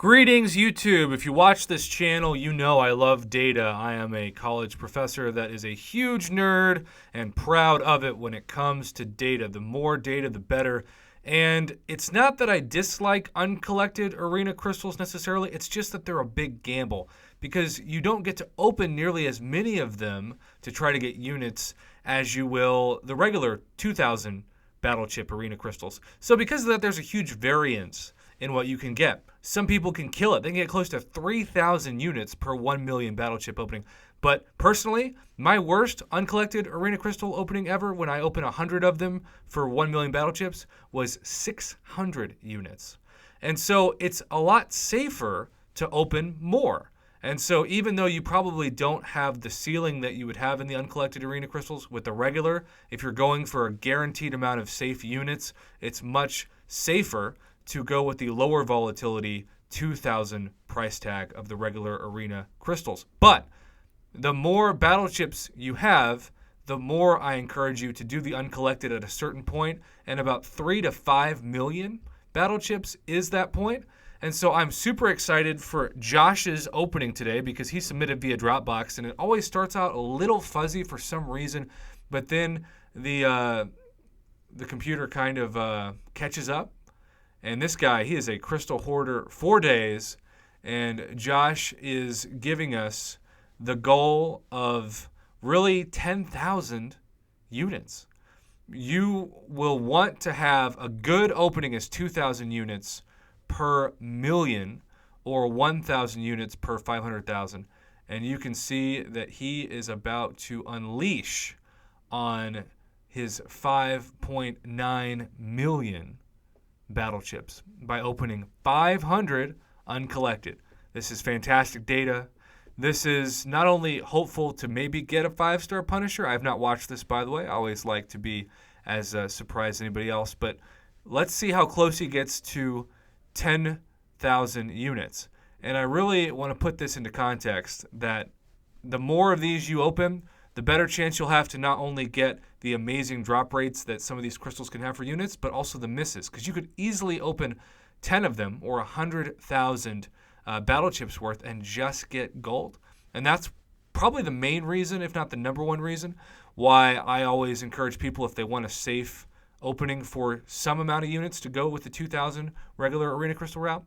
Greetings, YouTube. If you watch this channel, you know I love data. I am a college professor that is a huge nerd and proud of it when it comes to data. The more data, the better. And it's not that I dislike uncollected arena crystals necessarily. It's just that they're a big gamble because you don't get to open nearly as many of them to try to get units as you will the regular 2,000 battle chip arena crystals. So because of that, there's a huge variance in what you can get. Some people can kill it. They can get close to 3,000 units per 1 million battle chip opening. But personally, my worst uncollected arena crystal opening ever when I opened 100 of them for 1 million battle chips was 600 units. And so it's a lot safer to open more. And so even though you probably don't have the ceiling that you would have in the uncollected arena crystals with the regular, if you're going for a guaranteed amount of safe units, it's much safer to go with the lower volatility 2,000 price tag of the regular arena crystals. But the more battle chips you have, the more I encourage you to do the uncollected at a certain point, and about 3 to 5 million battle chips is that point. And so I'm super excited for Josh's opening today because he submitted via Dropbox, and it always starts out a little fuzzy for some reason, but then the computer kind of catches up. And this guy, he is a crystal hoarder 4 days, and Josh is giving us the goal of really 10,000 units. You will want to have a good opening as 2,000 units per million or 1,000 units per 500,000. And you can see that he is about to unleash on his 5.9 million battle chips by opening 500 uncollected. This is fantastic data. This is not only hopeful to maybe get a 5-star Punisher. I have not watched this, by the way. I always like to be as surprised as anybody else. But let's see how close he gets to 10,000 units. And I really want to put this into context that the more of these you open, the better chance you'll have to not only get the amazing drop rates that some of these crystals can have for units, but also the misses. Because you could easily open 10 of them or 100,000 battle chips worth and just get gold. And that's probably the main reason, if not the number one reason, why I always encourage people, if they want a safe opening for some amount of units, to go with the 2,000 regular arena crystal route.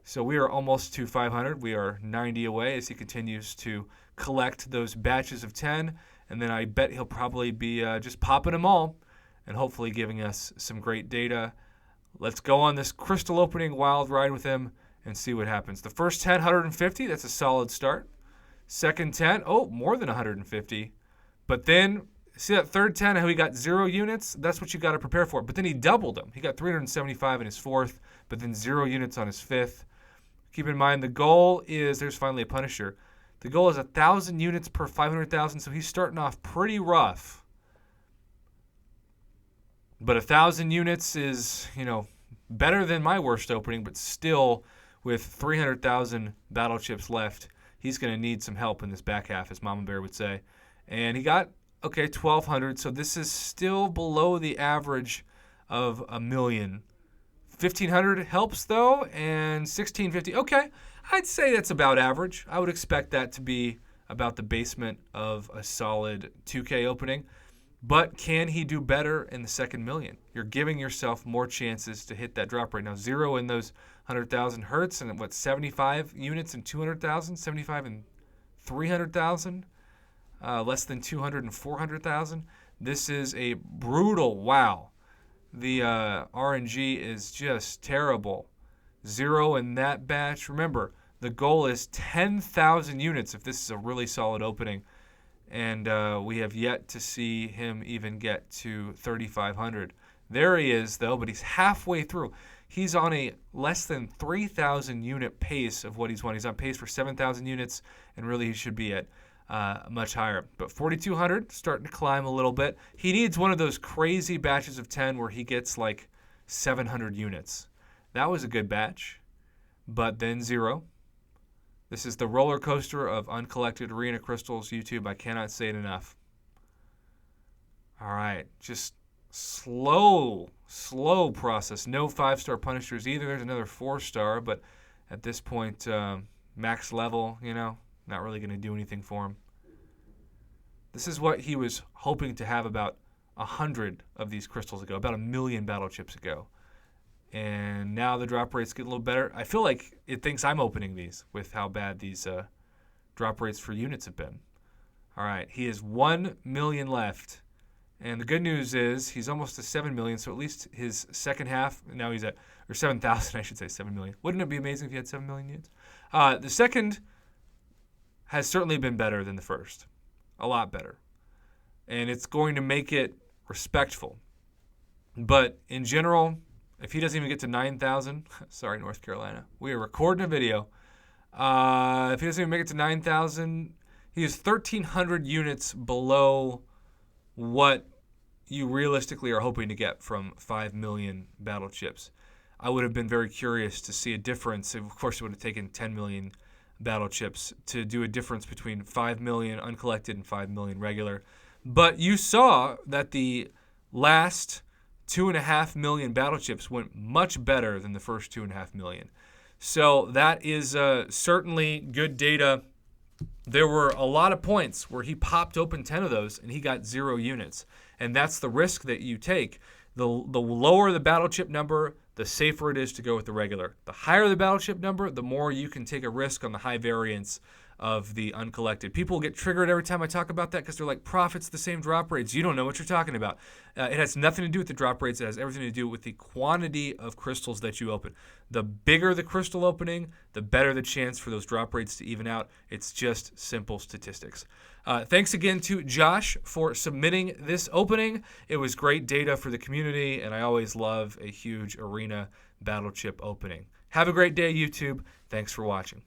So we are almost to 500. We are 90 away as he continues to collect those batches of 10. And then I bet he'll probably be just popping them all and hopefully giving us some great data. Let's go on this crystal opening wild ride with him and see what happens. The first 10, 150. That's a solid start. Second 10, more than 150. But then, see that third 10, how he got 0 units? That's what you got to prepare for. But then he doubled them. He got 375 in his fourth, but then 0 units on his fifth. Keep in mind, the goal is, there's finally a Punisher. The goal is 1,000 units per 500,000, so he's starting off pretty rough. But 1,000 units is, better than my worst opening, but still, with 300,000 battle chips left, he's going to need some help in this back half, as Mama Bear would say. And he got, 1,200, so this is still below the average of a million. 1,500 helps, though, and 1,650, I'd say that's about average. I would expect that to be about the basement of a solid 2K opening. But can he do better in the second million? You're giving yourself more chances to hit that drop rate. Now, 0 in those 100,000 hurts, and 75 units in 200,000, 75 and 300,000, less than 200 and 400,000. This is a brutal wow. The RNG is just terrible. 0 in that batch. Remember, the goal is 10,000 units if this is a really solid opening. And we have yet to see him even get to 3,500. There he is, though, but he's halfway through. He's on a less than 3,000 unit pace of what he's won. He's on pace for 7,000 units, and really he should be at much higher. But 4,200, starting to climb a little bit. He needs one of those crazy batches of 10 where he gets like 700 units. That was a good batch, but then 0. This is the roller coaster of uncollected arena crystals, YouTube. I cannot say it enough. All right, just slow process. No 5-star Punishers either. There's another 4-star, but at this point, max level, not really going to do anything for him. This is what he was hoping to have about 100 of these crystals ago, about 1 million battle chips ago. And now the drop rates get a little better. I feel like it thinks I'm opening these with how bad these drop rates for units have been. All right, he has 1 million left. And the good news is he's almost to 7 million, so at least his second half, now he's at, or 7,000, I should say, 7 million. Wouldn't it be amazing if he had 7 million units? The second has certainly been better than the first. A lot better. And it's going to make it respectful. But in general, if he doesn't even get to 9,000, sorry, North Carolina, we are recording a video. If he doesn't even make it to 9,000, he is 1,300 units below what you realistically are hoping to get from 5 million battle chips. I would have been very curious to see a difference. Of course, it would have taken 10 million battle chips to do a difference between 5 million uncollected and 5 million regular. But you saw that the last 2.5 million battle chips went much better than the first 2.5 million. So that is certainly good data. There were a lot of points where he popped open 10 of those and he got 0 units. And that's the risk that you take. The lower the battle chip number, the safer it is to go with the regular. The higher the battle chip number, the more you can take a risk on the high variance of the uncollected. People get triggered every time I talk about that because they're like, Prophet's the same drop rates. You don't know what you're talking about. It has nothing to do with the drop rates. It has everything to do with the quantity of crystals that you open. The bigger the crystal opening, the better the chance for those drop rates to even out. It's just simple statistics. Thanks again to Josh for submitting this opening. It was great data for the community, and I always love a huge arena battle chip opening. Have a great day, YouTube. Thanks for watching.